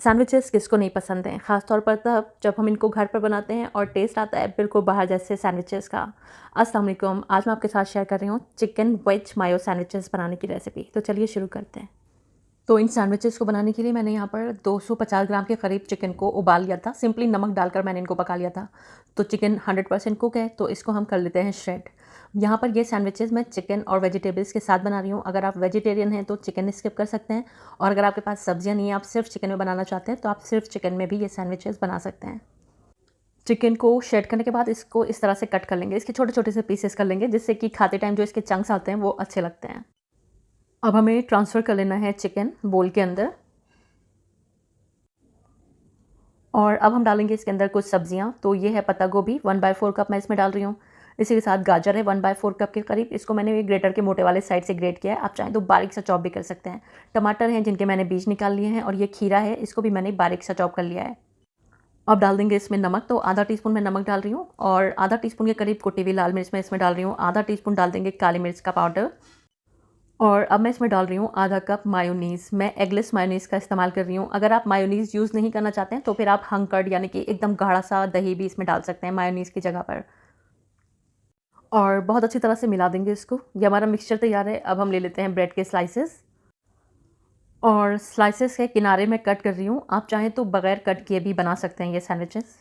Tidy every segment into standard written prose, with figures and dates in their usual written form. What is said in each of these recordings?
Sandwiches किसको नहीं पसंद हैं, ख़ासतौर पर तब जब हम इनको घर पर बनाते हैं और टेस्ट आता है बिल्कुल बाहर जैसे सैंडविचेस का। अस्सलाम वालेकुम, आज मैं आपके साथ शेयर कर रही हूँ चिकन वेज मायो सैंडविचेस बनाने की रेसिपी। तो चलिए शुरू करते हैं। तो इन सैंडविचेस को बनाने के लिए मैंने यहाँ पर 250 ग्राम के करीब चिकन को उबाल लिया था। सिंपली नमक डालकर मैंने इनको पका लिया था। तो चिकन 100% कुक है, तो इसको हम कर लेते हैं श्रेड। यहाँ पर ये सैंडविचेस मैं चिकन और वेजिटेबल्स के साथ बना रही हूँ। अगर आप वेजिटेरियन हैं तो चिकन स्किप कर सकते हैं, और अगर आपके पास सब्जियाँ नहीं है, आप सिर्फ चिकन में बनाना चाहते हैं, तो आप सिर्फ चिकन में भी ये सैंडविचेस बना सकते हैं। चिकन को श्रेड करने के बाद इसको इस तरह से कट कर लेंगे, इसके छोटे छोटे से पीसेस कर लेंगे, जिससे कि खाते टाइम जो इसके चंक्स आते हैं वो अच्छे लगते हैं। अब हमें ट्रांसफ़र कर लेना है चिकन बोल के अंदर, और अब हम डालेंगे इसके अंदर कुछ सब्जियां। तो ये है पत्ता गोभी, 1/4 कप मैं इसमें डाल रही हूँ। इसी के साथ गाजर है 1/4 कप के करीब, इसको मैंने ग्रेटर के मोटे वाले साइड से ग्रेट किया है। आप चाहें तो बारीक सा चॉप भी कर सकते हैं। टमाटर हैं जिनके मैंने बीज निकाल लिए हैं, और ये खीरा है, इसको भी मैंने बारीक सा चॉप कर लिया है। अब डाल देंगे इसमें नमक। तो आधा टीस्पून मैं नमक डाल रही हूँ, और आधा टीस्पून के करीब कुटी हुई लाल मिर्च मैं इसमें डाल रही हूँ। आधा टीस्पून डाल देंगे काली मिर्च का पाउडर, और अब मैं इसमें डाल रही हूँ आधा कप मायोनीज़। मैं एगलेस मायोनीज़ का इस्तेमाल कर रही हूँ। अगर आप मायोनीज़ यूज़ नहीं करना चाहते हैं तो फिर आप हंकर्ड यानी कि एकदम गाढ़ा सा दही भी इसमें डाल सकते हैं मायोनीज़ की जगह पर, और बहुत अच्छी तरह से मिला देंगे इसको। ये हमारा मिक्सचर तैयार है। अब हम ले लेते हैं ब्रेड के स्लाइसेस, और स्लाइसेस के किनारे में कट कर रही हूँ। आप चाहें तो बगैर कट किए भी बना सकते हैं ये सैंडविचेस।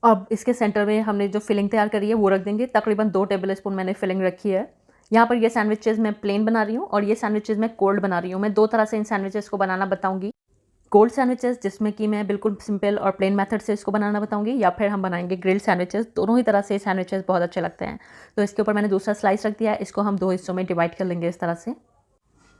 अब इसके सेंटर में हमने जो फिलिंग तैयार करी है वो रख देंगे। तकरीबन 2 टेबल स्पून मैंने फिलिंग रखी है। यहाँ पर ये सैंडविचेस मैं प्लेन बना रही हूँ, और ये सैंडविचेस मैं कोल्ड बना रही हूँ। मैं 2 तरह से इन सैंडविचेस को बनाना बताऊँगी। कोल्ड सैंडविचेस जिसमें कि मैं बिल्कुल सिंपल और प्लेन मेथड से इसको बनाना बताऊँगी, या फिर हम बनाएंगे ग्रिल्ड सैंडविचेस। दोनों ही तरह से सैंडविचेस बहुत अच्छे लगते हैं। तो इसके ऊपर मैंने दूसरा स्लाइस रख दिया है। इसको हम 2 हिस्सों में डिवाइड कर लेंगे इस तरह से।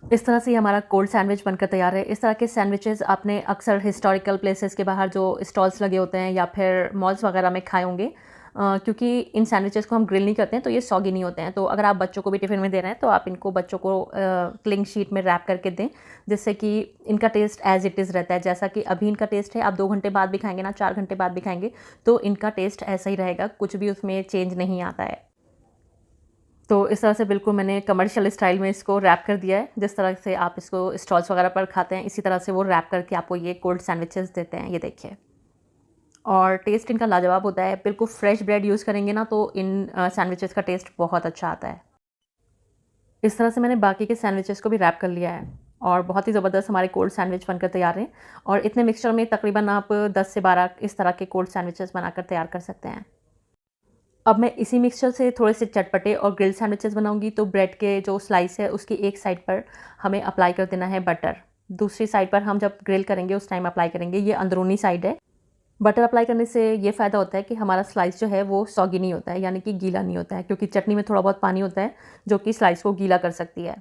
इस तरह से हमारा कोल्ड सैंडविच बनकर तैयार है। इस तरह के सैंडविचेस आपने अक्सर हिस्टोरिकल प्लेसेस के बाहर जो स्टॉल्स लगे होते हैं या फिर मॉल्स वगैरह में खाए होंगे। क्योंकि इन सैंडविचेस को हम ग्रिल नहीं करते हैं तो ये सॉगी नहीं होते हैं। तो अगर आप बच्चों को भी टिफ़िन में दे रहे हैं तो आप इनको बच्चों को क्लिंग शीट में रैप करके दें, जिससे कि इनका टेस्ट एज़ इट इज़ रहता है। जैसा कि अभी इनका टेस्ट है, आप 2 घंटे बाद भी खाएँगे ना, 4 घंटे बाद भी खाएँगे, तो इनका टेस्ट ऐसा ही रहेगा, कुछ भी उसमें चेंज नहीं आता है। तो इस तरह से बिल्कुल मैंने कमर्शियल स्टाइल में इसको रैप कर दिया है। जिस तरह से आप इसको स्टॉल्स वगैरह पर खाते हैं, इसी तरह से वो रैप करके आपको ये कोल्ड सैंडविचेस देते हैं। ये देखिए, और टेस्ट इनका लाजवाब होता है। बिल्कुल फ्रेश ब्रेड यूज़ करेंगे ना तो इन सैंडविचेस का टेस्ट बहुत अच्छा आता है। इस तरह से मैंने बाकी के सैंडविचेस को भी रैप कर लिया है, और बहुत ही ज़बरदस्त हमारे कोल्ड सैंडविच बनकर तैयार हैं। और इतने मिक्सचर में तकरीबन आप 10 से 12 इस तरह के कोल्ड सैंडविचेस बनाकर तैयार कर सकते हैं। अब मैं इसी मिक्सचर से थोड़े से चटपटे और ग्रिल्ड सैंडविचेस बनाऊंगी। तो ब्रेड के जो स्लाइस है उसकी एक साइड पर हमें अप्लाई कर देना है बटर। दूसरी साइड पर हम जब ग्रिल करेंगे उस टाइम अप्लाई करेंगे। ये अंदरूनी साइड है। बटर अप्लाई करने से ये फ़ायदा होता है कि हमारा स्लाइस जो है वो सॉगी नहीं होता है, यानी कि गीला नहीं होता है, क्योंकि चटनी में थोड़ा बहुत पानी होता है जो कि स्लाइस को गीला कर सकती है।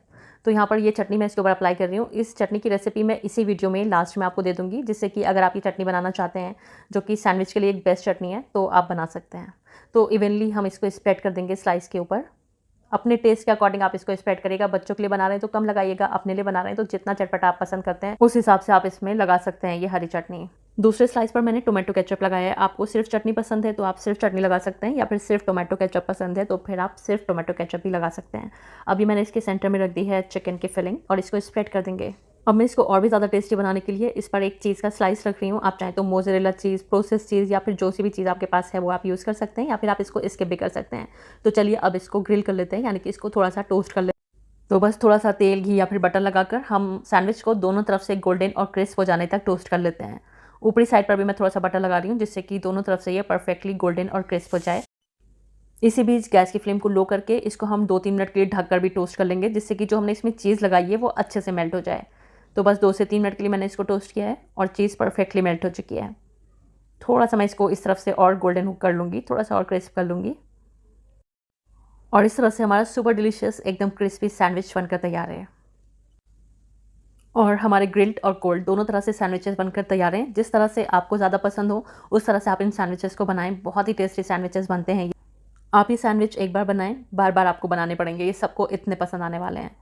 तो यहाँ पर ये चटनी मैं इसके ऊपर अप्लाई कर रही हूँ। इस चटनी की रेसिपी मैं इसी वीडियो में लास्ट में आपको दे दूँगी, जिससे कि अगर आप ये चटनी बनाना चाहते हैं जो कि सैंडविच के लिए एक बेस्ट चटनी है, तो आप बना सकते हैं। तो इवनली हम इसको स्प्रेड कर देंगे स्लाइस के ऊपर। अपने टेस्ट के अकॉर्डिंग आप इसको स्प्रेड करिएगा। बच्चों के लिए बना रहे हैं तो कम लगाइएगा, अपने लिए बना रहे हैं तो जितना चटपटा आप पसंद करते हैं उस हिसाब से आप इसमें लगा सकते हैं ये हरी चटनी। दूसरे स्लाइस पर मैंने टोमेटो केचप लगाया है। आपको सिर्फ चटनी पसंद है तो आप सिर्फ चटनी लगा सकते हैं, या फिर सिर्फ टोमेटो केचप पसंद है तो फिर आप सिर्फ टोमेटो केचप भी लगा सकते हैं। अभी मैंने इसके सेंटर में रख दी है चिकन की फिलिंग, और इसको स्प्रेड कर देंगे। अब मैं इसको और भी ज़्यादा टेस्टी बनाने के लिए इस पर एक चीज़ का स्लाइस रख रही हूँ। आप चाहें तो मोज़रेला चीज़, प्रोसेस चीज़, या फिर जो सी भी चीज़ आपके पास है वो आप यूज़ कर सकते हैं, या फिर आप इसको स्किप भी कर सकते हैं। तो चलिए अब इसको ग्रिल कर लेते हैं, यानी कि इसको थोड़ा सा टोस्ट कर लेते हैं। तो बस थोड़ा सा तेल, घी या फिर बटर लगाकर हम सैंडविच को दोनों तरफ से गोल्डन और क्रिस्प हो जाने तक टोस्ट कर लेते हैं। ऊपरी साइड पर भी मैं थोड़ा सा बटर लगा रही हूँ, जिससे कि दोनों तरफ से ये परफेक्टली गोल्डन और क्रिस्प हो जाए। इसी बीच गैस की फ्लेम को लो करके इसको हम 2-3 मिनट के लिए ढककर भी टोस्ट कर लेंगे, जिससे कि जो हमने इसमें चीज़ लगाई है वो अच्छे से मेल्ट हो जाए। तो बस 2 से 3 मिनट के लिए मैंने इसको टोस्ट किया है, और चीज़ परफेक्टली मेल्ट हो चुकी है। थोड़ा सा मैं इसको इस तरफ से और गोल्डन कर लूँगी, थोड़ा सा और क्रिस्प कर लूँगी, और इस तरह से हमारा सुपर डिलीशियस एकदम क्रिस्पी सैंडविच बनकर तैयार है। और हमारे ग्रिल्ड और कोल्ड दोनों तरह से सैंडविचेस बनकर तैयार हैं। जिस तरह से आपको ज़्यादा पसंद हो उस तरह से आप इन सैंडविचेस को बनाएं। बहुत ही टेस्टी सैंडविचेस बनते हैं। आप ये सैंडविच एक बार बनाएं, बार बार आपको बनाने पड़ेंगे, ये सबको इतने पसंद आने वाले हैं।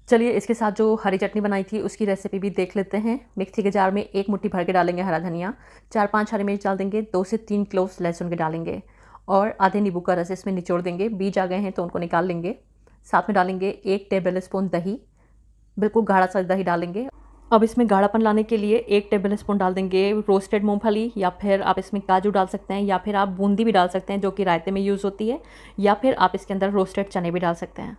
चलिए इसके साथ जो हरी चटनी बनाई थी उसकी रेसिपी भी देख लेते हैं। मिक्सी के जार में 1 मुट्ठी भर के डालेंगे हरा धनिया, 4-5 हरी मिर्च डाल देंगे, 2 से 3 क्लोव्स लहसुन के डालेंगे, और आधे नींबू का रस इसमें निचोड़ देंगे। बीज आ गए हैं तो उनको निकाल लेंगे। साथ में डालेंगे 1 टेबल स्पून दही, बिल्कुल गाढ़ा सा दही डालेंगे, अब इसमें गाढ़ापन लाने के लिए 1 टेबल स्पून डाल देंगे रोस्टेड मूँगफली, या फिर आप इसमें काजू डाल सकते हैं, या फिर आप बूंदी भी डाल सकते हैं जो कि रायते में यूज़ होती है, या फिर आप इसके अंदर रोस्टेड चने भी डाल सकते हैं।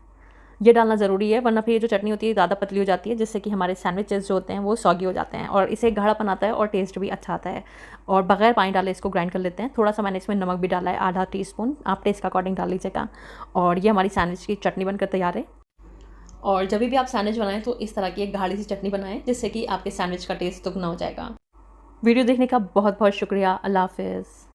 ये डालना ज़रूरी है, वरना फिर ये जो चटनी होती है ज़्यादा पतली हो जाती है, जिससे कि हमारे सैंडविचेस जो होते हैं वो सॉगी हो जाते हैं, और इससे गाढ़ापन आता है और टेस्ट भी अच्छा आता है। और बगैर पानी डाले इसको ग्राइंड कर लेते हैं। थोड़ा-सा मैंने इसमें नमक भी डाला है, आधा टीस्पून, आप टेस्ट के अकॉर्डिंग डाल लीजिएगा। और ये हमारी सैंडविच की चटनी बनकर तैयार है। और जब भी आप सैंडविच बनाएं तो इस तरह की एक गाढ़ी सी चटनी बनाएं, जिससे कि आपके सैंडविच का टेस्ट दुगना हो जाएगा। वीडियो देखने का बहुत बहुत शुक्रिया। अल्लाह हाफ़िज़।